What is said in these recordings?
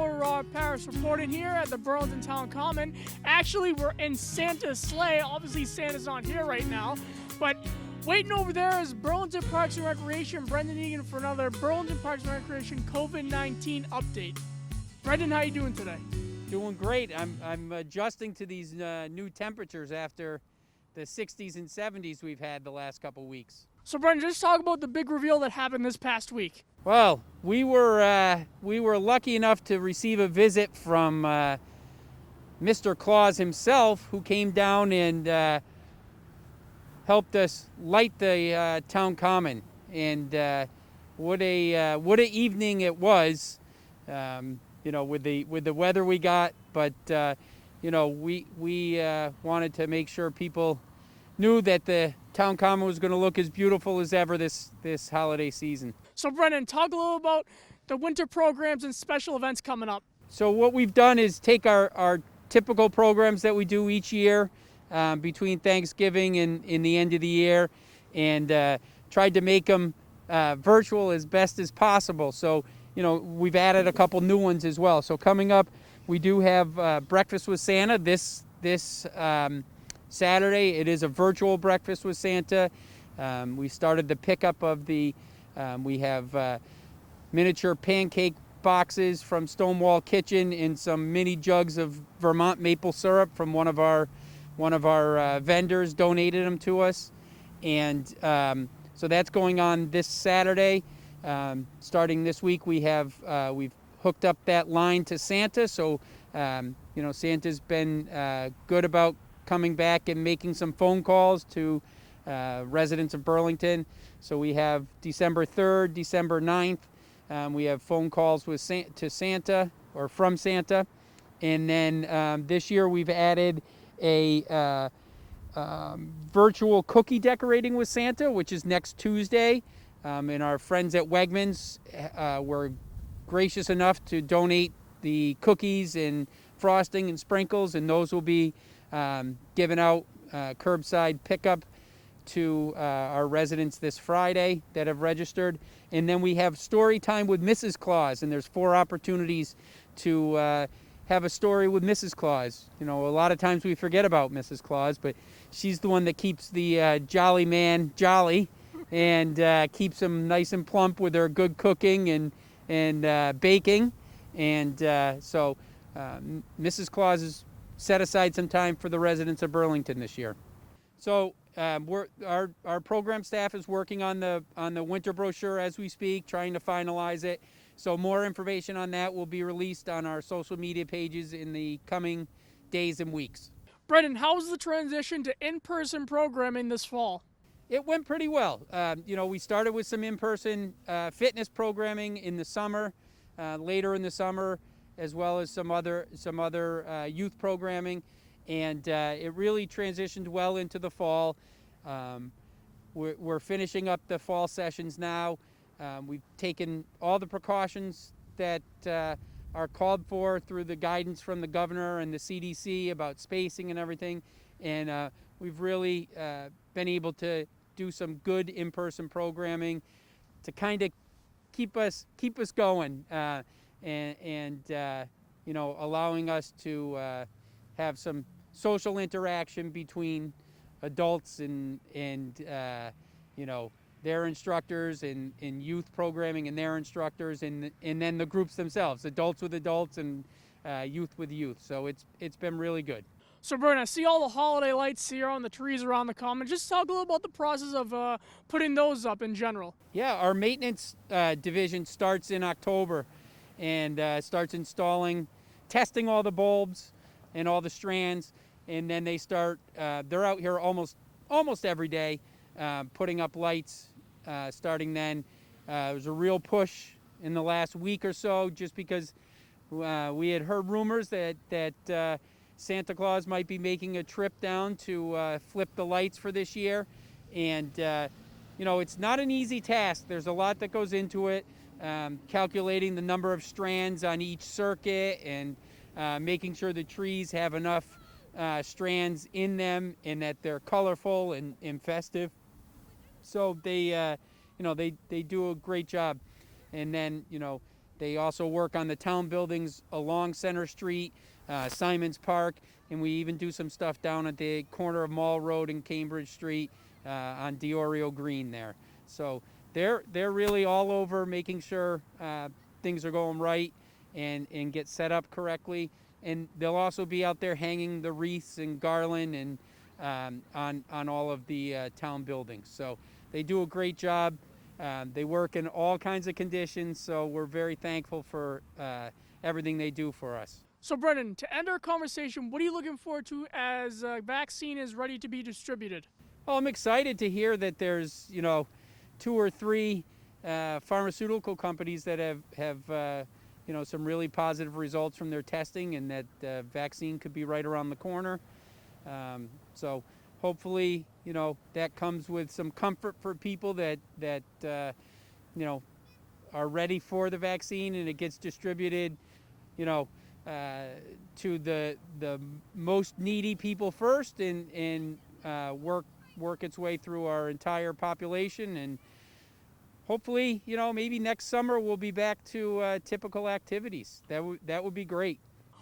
Reporter Robert Parris reporting here at the Burlington Town Common. Actually, we're in Santa's sleigh. Obviously, Santa's not here right now, but waiting over there is Burlington Parks and Recreation, Brendan Egan, for another Burlington Parks and Recreation COVID-19 update. Brendan, how you doing today? Doing great. I'm adjusting to these new temperatures after the 60s and 70s we've had the last couple weeks. So, Brendan, just talk about the big reveal that happened this past week. Well, we were lucky enough to receive a visit from Mr. Claus himself, who came down and helped us light the town common. And what a evening it was. With the weather we got, but we wanted to make sure people knew that the town common was going to look as beautiful as ever this holiday season. So, Brendan, talk a little about the winter programs and special events coming up. So what we've done is take our typical programs that we do each year between Thanksgiving and in the end of the year, and tried to make them virtual as best as possible. So we've added a couple new ones as well. So coming up, we do have Breakfast with Santa this Saturday. It is a virtual Breakfast with Santa. We started the pickup of we have miniature pancake boxes from Stonewall Kitchen and some mini jugs of Vermont maple syrup from one of our vendors donated them to us. And so that's going on this Saturday. Starting this week, we've hooked up that line to Santa. So, Santa's been good about coming back and making some phone calls to residents of Burlington. So we have December 3rd, December 9th. We have phone calls to Santa or from Santa. And then this year we've added a virtual cookie decorating with Santa, which is next Tuesday. And our friends at Wegmans were gracious enough to donate the cookies and frosting and sprinkles, and those will be given out curbside pickup to our residents this Friday that have registered. And then we have story time with Mrs. Claus, and there's 4 opportunities to have a story with Mrs. Claus. A lot of times we forget about Mrs. Claus, but she's the one that keeps the jolly man jolly and keeps him nice and plump with her good cooking and baking. And so Mrs. Claus has set aside some time for the residents of Burlington this year. So our program staff is working on the winter brochure as we speak, trying to finalize it. So more information on that will be released on our social media pages in the coming days and weeks. Brendan, how was the transition to in-person programming this fall? It went pretty well. We started with some in-person fitness programming in the summer, later in the summer, as well as some other youth programming, and it really transitioned well into the fall. We're finishing up the fall sessions now. We've taken all the precautions that are called for through the guidance from the governor and the CDC about spacing and everything, and we've really been able to do some good in-person programming to kind of keep us going, and allowing us to have some social interaction between adults and their instructors and youth programming and their instructors, and then the groups themselves, adults with adults and youth with youth. So it's been really good. So, Brendan, I see all the holiday lights here on the trees around the common. Just talk a little about the process of putting those up in general. Yeah, our maintenance division starts in October and starts testing all the bulbs and all the strands, and then they start, they're out here almost every day putting up lights starting then. There was a real push in the last week or so just because we had heard rumors that Santa Claus might be making a trip down to flip the lights for this year. And, it's not an easy task. There's a lot that goes into it, calculating the number of strands on each circuit and making sure the trees have enough strands in them and that they're colorful and festive. So they do a great job. And then, They also work on the town buildings along Center Street, Simons Park, and we even do some stuff down at the corner of Mall Road and Cambridge Street on Diorio Green there. So they're really all over making sure things are going right and get set up correctly. And they'll also be out there hanging the wreaths and garland and on all of the town buildings. So they do a great job. They work in all kinds of conditions, so we're very thankful for everything they do for us. So, Brendan, to end our conversation, what are you looking forward to as a vaccine is ready to be distributed? Well, I'm excited to hear that there's, 2 or 3 pharmaceutical companies that have some really positive results from their testing, and that vaccine could be right around the corner. So hopefully, that comes with some comfort for people that are ready for the vaccine, and it gets distributed, to the most needy people first, and work its way through our entire population. And hopefully, maybe next summer we'll be back to typical activities. That would be great.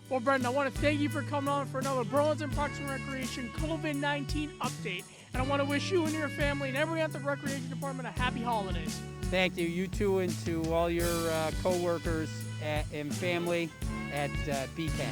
Well, Brendan, I want to thank you for coming on for another Burlington Parks and Recreation COVID-19 update. And I want to wish you and your family and everyone at the Recreation Department a happy holidays. Thank you. You too, and to all your co-workers and family at BCAT.